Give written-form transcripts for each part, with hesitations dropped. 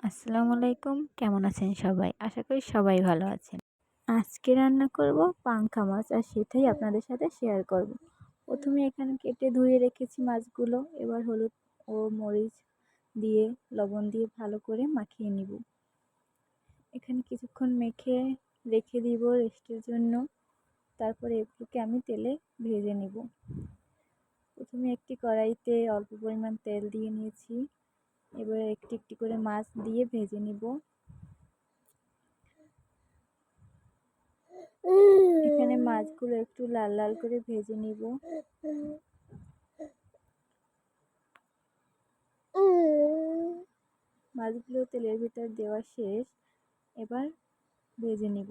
আসসালামু আলাইকুম। কেমন আছেন সবাই? আশা করি সবাই ভালো আছেন। আজকে রান্না করব পাঙ্খা মাছ আর সেটাই আপনাদের সাথে শেয়ার করব। প্রথমে এখানে কেটে ধুয়ে রেখেছি মাছগুলো। এবার হলুদ ও মরিচ দিয়ে লবণ দিয়ে ভালো করে মাখিয়ে নিব। এখানে কিছুক্ষণ মেখে রেখে দিব রেস্টের জন্য। তারপরে এগুলোকে আমি তেলে ভেজে নিব। প্রথমে একটি কড়াইতে অল্প পরিমাণ তেল দিয়ে নিয়েছি। এবার একটি একটি করে মাছ দিয়ে ভেজে নিব। এখানে মাছগুলো একটু লাল লাল করে ভেজে নিব। মাছগুলো তেলের ভিতর দেওয়া শেষ। এবার ভেজে নিব।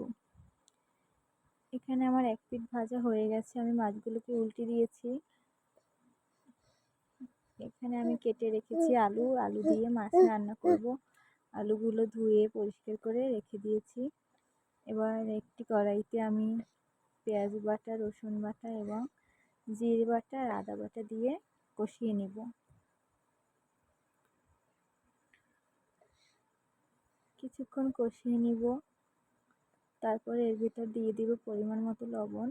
এখানে আমার এক পিঠ ভাজা হয়ে গেছে। আমি মাছগুলোকে উল্টে দিয়েছি। এখানে আমি কেটে রেখেছি আলু দিয়ে মাছ রান্না করব। আলুগুলো ধুয়ে পরিষ্কার করে রেখে দিয়েছি। এবার একটি কড়াইতে আমি পেঁয়াজ বাটা, রসুন বাটা এবং জিরে বাটা আর আদা বাটা দিয়ে কষিয়ে নিব। কিছুক্ষণ কষিয়ে নিব। তারপরে এর ভিতর দিয়ে দিব পরিমাণ মতো লবণ।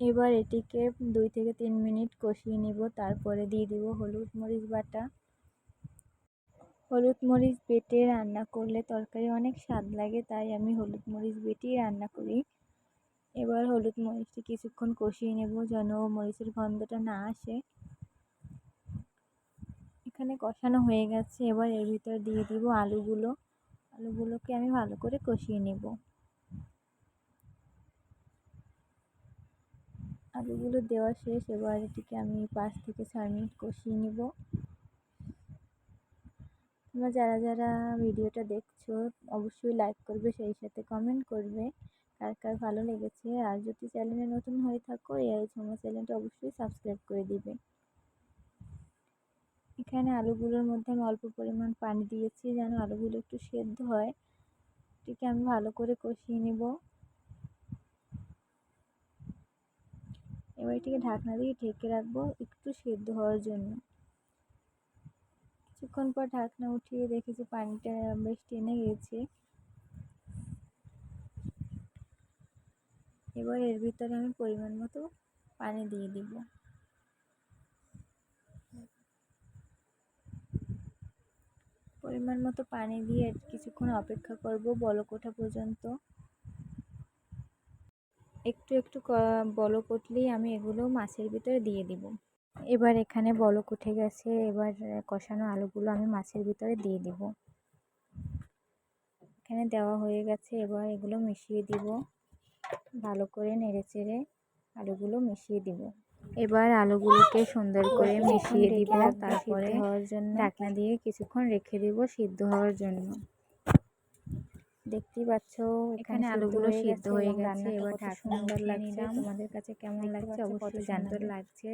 এবার এটিকে 2 থেকে 3 মিনিট কষিয়ে নিব। তারপরে দিয়ে দিব হলুদ মরিচ বাটা। হলুদ মরিচ বেটে রান্না করলে তরকারি অনেক স্বাদ লাগে, তাই আমি হলুদ মরিচ বেটেই রান্না করি। এবার হলুদ মরিচটি কিছুক্ষণ কষিয়ে নেব যেন মরিচের গন্ধটা না আসে। এখানে কষানো হয়ে গেছে। এবার এর ভিতর দিয়ে দিব আলুগুলোকে আমি ভালো করে কষিয়ে নেব। আলুগুলো দেওয়া শেষ। এবার এটিকে আমি 5 থেকে 6 মিনিট কষিয়ে নেব। তোমরা যারা যারা ভিডিওটা দেখছো অবশ্যই লাইক করবে, সেই সাথে কমেন্ট করবে কার কার ভালো লেগেছে। আর যদি চ্যানেলে নতুন হয়ে থাকো এই ছোমা চ্যানেলটা অবশ্যই সাবস্ক্রাইব করে দিবে। এখানে আলুগুলোর মধ্যে আমি অল্প পরিমাণ পানি দিয়েছি যেন আলুগুলো একটু সেদ্ধ হয়। এটিকে আমি ভালো করে কষিয়ে নেব। এবার এটিকে ঢাকনা দিয়ে ঢেকে রাখবো একটু সেদ্ধ হওয়ার জন্য। কিছুক্ষণ পর ঢাকনা উঠিয়ে দেখেছি পানিটা বেশ টেনে গেছে। এবার এর ভিতরে আমি পরিমাণ মতো পানি দিয়ে দিব। পরিমাণ মতো পানি দিয়ে কিছুক্ষণ অপেক্ষা করব বলক ওঠা পর্যন্ত। একটু একটু বলক উঠলেই আমি এগুলো মাছের ভিতরে দিয়ে দিব। এবার এখানে বলক উঠে গেছে। এবার কষানো আলুগুলো আমি মাছের ভিতরে দিয়ে দিব। এখানে দেওয়া হয়ে গেছে। এবার এগুলো মিশিয়ে দিব। ভালো করে নেড়েচেড়ে আলুগুলো মিশিয়ে দিব। এবার আলুগুলোকে সুন্দর করে মিশিয়ে দিব। তারপরে হওয়ার জন্য ঢাকনা দিয়ে কিছুক্ষণ রেখে দিব সিদ্ধ হওয়ার জন্য। দেখতেই পাচ্ছ এখানে আলুগুলো সিদ্ধ হয়ে গেছে। এবার ঢাকনা সুন্দর লাগছে। তোমাদের কাছে কেমন লাগছে অবশ্যই জানাবে। লাগছে